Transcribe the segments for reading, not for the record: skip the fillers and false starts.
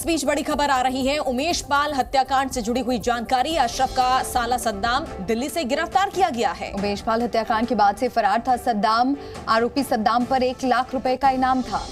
इस बीच बड़ी खबर आ रही है। उमेश पाल हत्याकांड से जुड़ी हुई जानकारी। अशरफ का साला सद्दाम दिल्ली से गिरफ्तार किया गया है। उमेश पाल हत्याकांड के बाद से फरार था सद्दाम। आरोपी सद्दाम पर 1 लाख रुपए का इनाम था।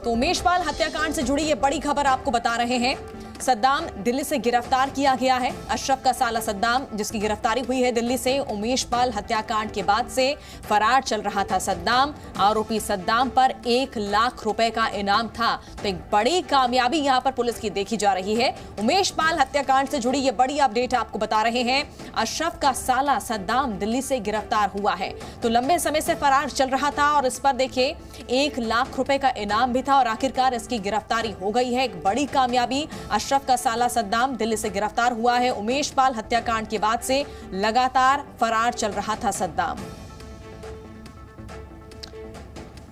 तो उमेश पाल हत्याकांड से जुड़ी ये बड़ी खबर आपको बता रहे हैं। सद्दाम दिल्ली से गिरफ्तार किया गया है। अशरफ का साला सद्दाम, जिसकी गिरफ्तारी हुई है दिल्ली से। उमेश पाल हत्याकांड के बाद से फरार चल रहा था सद्दाम। आरोपी सद्दाम पर 1 लाख रुपए का इनाम था। तो एक बड़ी कामयाबी यहां पर पुलिस की देखी जा रही है। उमेश पाल हत्याकांड से जुड़ी ये बड़ी अपडेट आपको बता रहे हैं। अशरफ का साला सद्दाम दिल्ली से गिरफ्तार हुआ है। तो लंबे समय से फरार चल रहा था और इस पर देखिए 1 लाख रुपए का इनाम भी था और आखिरकार इसकी गिरफ्तारी हो गई है। एक बड़ी कामयाबी। अशरफ का साला सद्दाम दिल्ली से गिरफ्तार हुआ है। उमेश पाल हत्याकांड के बाद से लगातार फरार चल रहा था सद्दाम।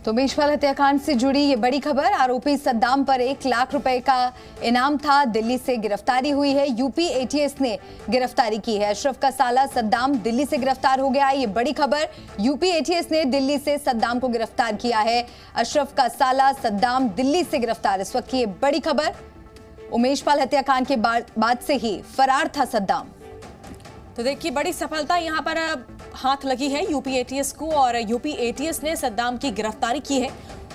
तो उमेश पाल हत्याकांड से जुड़ी ये बड़ी खबर। आरोपी सद्दाम पर 1 लाख रुपए का इनाम था। दिल्ली से गिरफ्तारी हुई है। यूपी एटीएस ने गिरफ्तारी की है। अशरफ का साला सद्दाम दिल्ली से गिरफ्तार हो गया है। ये बड़ी खबर। यूपी एटीएस ने दिल्ली से सद्दाम को गिरफ्तार किया है। अशरफ का साला सद्दाम दिल्ली से गिरफ्तार। इस वक्त की ये बड़ी खबर। उमेश पाल हत्याकांड के बाद से ही फरार था सद्दाम। तो देखिए बड़ी सफलता यहां पर हाथ लगी है यूपी एटीएस को और यूपी एटीएस ने सद्दाम की गिरफ्तारी की है।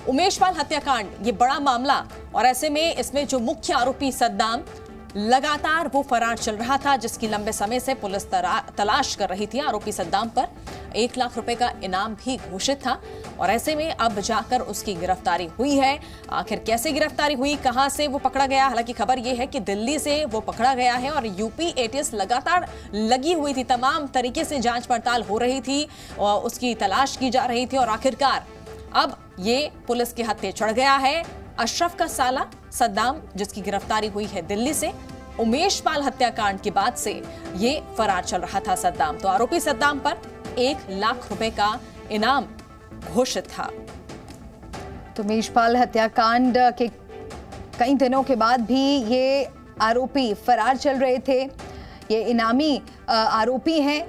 उमेश पाल हत्याकांड ये बड़ा मामला और ऐसे में इसमें जो मुख्य आरोपी सद्दाम लगातार वो फरार चल रहा था, जिसकी लंबे समय से पुलिस तलाश कर रही थी। आरोपी सद्दाम पर 1 लाख रुपए का इनाम भी घोषित था और ऐसे में अब जाकर उसकी गिरफ्तारी हुई है। आखिर कैसे गिरफ्तारी हुई, कहां से वो पकड़ा गया? हालांकि खबर ये है कि दिल्ली से वो पकड़ा गया है और यूपी एटीएस लगातार लगी हुई थी। तमाम तरीके से जांच पड़ताल हो रही थी और उसकी तलाश की जा रही थी और आखिरकार अब ये पुलिस के हत्थे चढ़ गया है। अशरफ का साला सद्दाम, जिसकी गिरफ्तारी हुई है दिल्ली से। उमेश पाल हत्याकांड के बाद से ये फरार चल रहा था सद्दाम। तो आरोपी सद्दाम पर 1 लाख रुपए का इनाम घोषित था। तो उमेश पाल हत्याकांड के कई दिनों के बाद भी ये आरोपी फरार चल रहे थे। ये इनामी आरोपी हैं।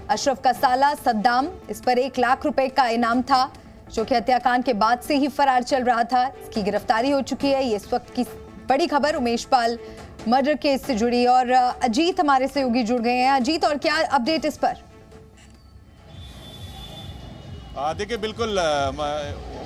अशरफ का साला सद्दाम, इस पर 1 लाख रुपए का इनाम था, जो कि हत्याकांड के बाद से ही फरार चल रहा था। इसकी गिरफ्तारी हो चुकी है। ये इस वक्त की बड़ी खबर उमेश पाल मर्डर केस से जुड़ी। और अजीत हमारे सहयोगी जुड़ गए हैं। अजीत, और क्या अपडेट इस पर? देखिए बिल्कुल,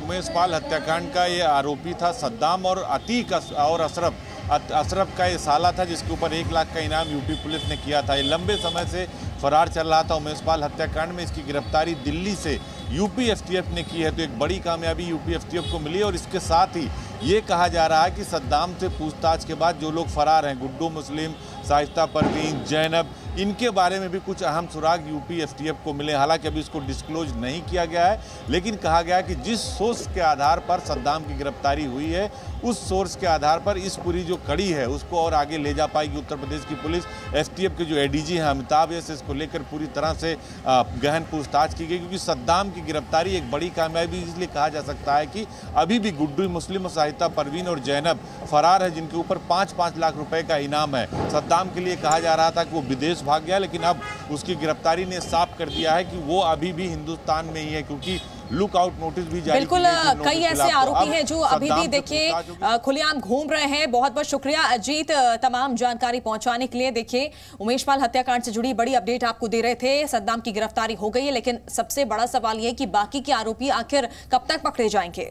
उमेश पाल हत्याकांड का ये आरोपी था सद्दाम और अतीक और अशरफ का ये साला था, जिसके ऊपर 1 लाख का इनाम यूपी पुलिस ने किया था। ये लंबे समय से फरार चल रहा था उमेश पाल हत्याकांड में। इसकी गिरफ्तारी दिल्ली से यूपी एसटीएफ ने की है। तो एक बड़ी कामयाबी यूपी एसटीएफ को मिली और इसके साथ ही ये कहा जा रहा है कि सद्दाम से पूछताछ के बाद जो लोग फरार हैं, गुड्डू मुस्लिम, शाइस्ता परवीन, जैनब, इनके बारे में भी कुछ अहम सुराग यूपी एसटीएफ को मिले। हालांकि अभी इसको डिस्क्लोज नहीं किया गया है, लेकिन कहा गया कि जिस सोर्स के आधार पर सद्दाम की गिरफ्तारी हुई है, उस सोर्स के आधार पर इस पूरी जो कड़ी है उसको और आगे ले जा पाएगी उत्तर प्रदेश की पुलिस। एसटीएफ के जो एडीजी हैं अमिताभ यस, इसको लेकर पूरी तरह से गहन पूछताछ की गई, क्योंकि सद्दाम की गिरफ्तारी एक बड़ी कामयाबी इसलिए कहा जा सकता है कि अभी भी गुड्डू मुस्लिम, शाइस्ता परवीन और जैनब फरार है, जिनके ऊपर 5-5 लाख रुपए का इनाम है। सद्दाम के लिए कहा जा रहा था कि वो विदेश भाग गया, लेकिन अब उसकी गिरफ्तारी ने साफ कर दिया है कि वो अभी भी हिंदुस्तान में ही है, क्योंकि लुकआउट नोटिस भी जारी बिल्कुल कई ऐसे आरोपी हैं जो अभी भी देखिए खुलेआम घूम रहे हैं। बहुत बहुत शुक्रिया अजीत तमाम जानकारी पहुंचाने के लिए। देखिए उमेश पाल हत्याकांड से जुड़ी बड़ी अपडेट आपको दे रहे थे। सद्दाम की गिरफ्तारी हो गई है, लेकिन सबसे बड़ा सवाल यह कि बाकी के आरोपी आखिर कब तक पकड़े जाएंगे।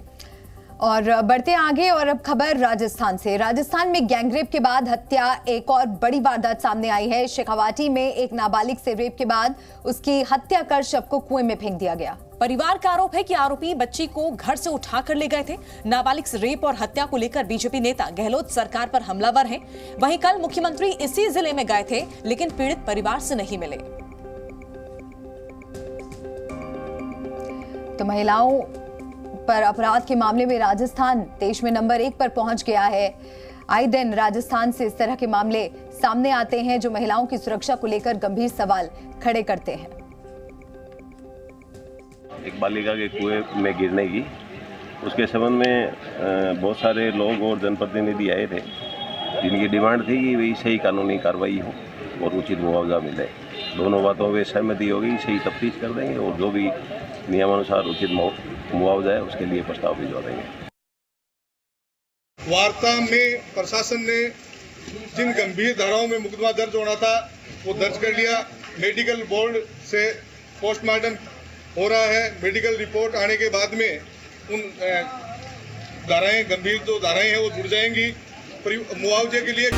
और बढ़ते आगे, और अब खबर राजस्थान से। राजस्थान में गैंगरेप के बाद हत्या, एक और बड़ी वारदात सामने आई है। शेखावाटी में एक नाबालिग से रेप के बाद उसकी हत्या कर शव को कुएं में फेंक दिया गया। परिवार का आरोप है कि आरोपी बच्ची को घर से उठाकर ले गए थे। नाबालिग से रेप और हत्या को लेकर बीजेपी नेता गहलोत सरकार पर हमलावर हैं। वहीं कल मुख्यमंत्री इसी जिले में गए थे, लेकिन पीड़ित परिवार से नहीं मिले। तो महिलाओं पर अपराध के मामले में राजस्थान देश में नंबर 1 पर पहुंच गया है। आए दिन राजस्थान से इस तरह के मामले सामने आते हैं जो महिलाओं की सुरक्षा को लेकर गंभीर सवाल खड़े करते हैं। एक बालिका के कुएं में गिरने की, उसके संबंध में बहुत सारे लोग और जनप्रतिनिधि आए थे, जिनकी डिमांड थी कि वही सही कानूनी कार्रवाई हो और उचित मुआवजा मिले। दोनों बातों में सहमति हो गई, सही तफ्तीश कर देंगे और जो भी नियमानुसार उचित मुआवजा है उसके लिए प्रस्ताव भिजवा देंगे। वार्ता में प्रशासन ने जिन गंभीर धाराओं में मुकदमा दर्ज होना था वो दर्ज कर लिया। मेडिकल बोर्ड से पोस्टमार्टम हो रहा है। मेडिकल रिपोर्ट आने के बाद में उन धाराएं, गंभीर जो धाराएं हैं वो जुड़ जाएंगी। मुआवजे के लिए